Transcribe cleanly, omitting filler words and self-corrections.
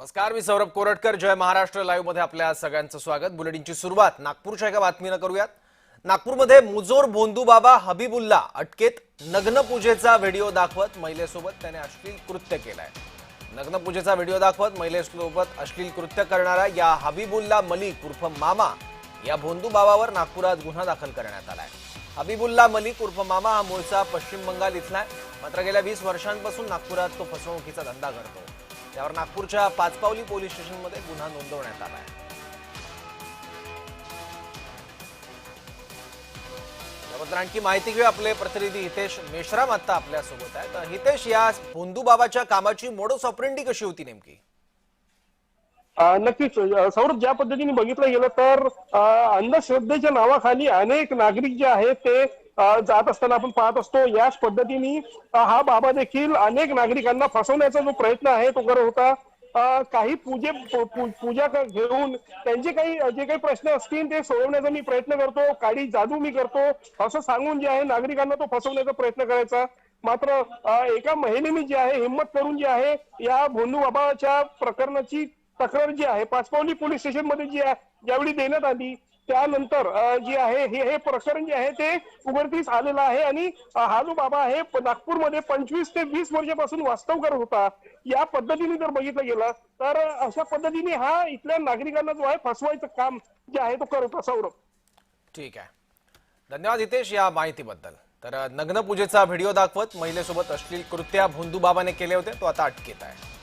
नमस्कार, मी सौरभ कोरटकर. जय महाराष्ट्र लाईव्ह मध्ये आपल्या सगळ्यांचं स्वागत. बुलेटिनची सुरुवात नागपूरच्या एका बातमीने करूयात. नागपूरमध्ये मुजोर भोंदूबाबा हबीबुल्ला अटकेत. नग्न पूजेचा व्हिडिओ दाखवत महिलेसोबत त्याने अश्लील कृत्य केलंय. नग्न पूजेचा व्हिडिओ दाखवत महिलेसोबत अश्लील कृत्य करणारा या हबीबुल्ला मलिक उर्फ मामा या भोंदूबाबावर नागपुरात गुन्हा दाखल करण्यात आलाय. हबीबुल्ला मलिक उर्फ मामा हा मूळचा पश्चिम बंगाल इथला आहे. मात्र गेल्या 20 वर्षांपासून नागपुरात तो फसवणुकीचा धंदा करतो. त्यावर नागपूरच्या पाचपावली पोलीस स्टेशनमध्ये गुन्हा नोंदवण्यात आला आहे. याबद्दल आणखी माहिती घेऊ. आपले प्रतिनिधी हितेश मेश्राम आता आपल्या सोबत आहेत. तर हितेश, या भोंदूबाबाच्या कामाची मोडस ऑपरेंडी कशी होती नेमकी? नक्कीच सौरभ, ज्या पद्धतीने बघितलं गेलं तर अंधश्रद्धेच्या नावाखाली अनेक नागरिक जे आहेत ते जात असताना आपण पाहत असतो. याच पद्धतीने हा बाबा देखील अनेक नागरिकांना फसवण्याचा जो प्रयत्न आहे तो करत होता. काही पूजा घेऊन त्यांचे जे काही प्रश्न असतील ते सोडवण्याचा मी प्रयत्न करतो, काळी जादू मी करतो असं सांगून जे आहे नागरिकांना तो फसवण्याचा प्रयत्न करायचा. मात्र एका महिलेने जी आहे हिंमत करून जी आहे या भोंदू बाबाच्या प्रकरणाची तक्रार जी आहे पाचपावली पोलीस स्टेशन मध्ये ज्यावेळी देण्यात आली त्यानंतर जी आहे हे प्रकरण जे आहे ते उघडकीस आलेलं आहे. आणि हा जो बाबा आहे नागपूरमध्ये 25 ते 20 वर्षापासून वास्तव करत होता. या पद्धतीने जर बघितलं गेलं तर अशा पद्धतीने हा इथल्या नागरिकांना जो आहे फसवायचं काम जे आहे तो करत होता. सौरभ, ठीक आहे, धन्यवाद हितेश या माहितीबद्दल. तर नग्न पूजेचा व्हिडिओ दाखवत महिलेसोबत अश्लील कृत्य भोंदूबाबाने केले होते, तो आता अटकेत आहे.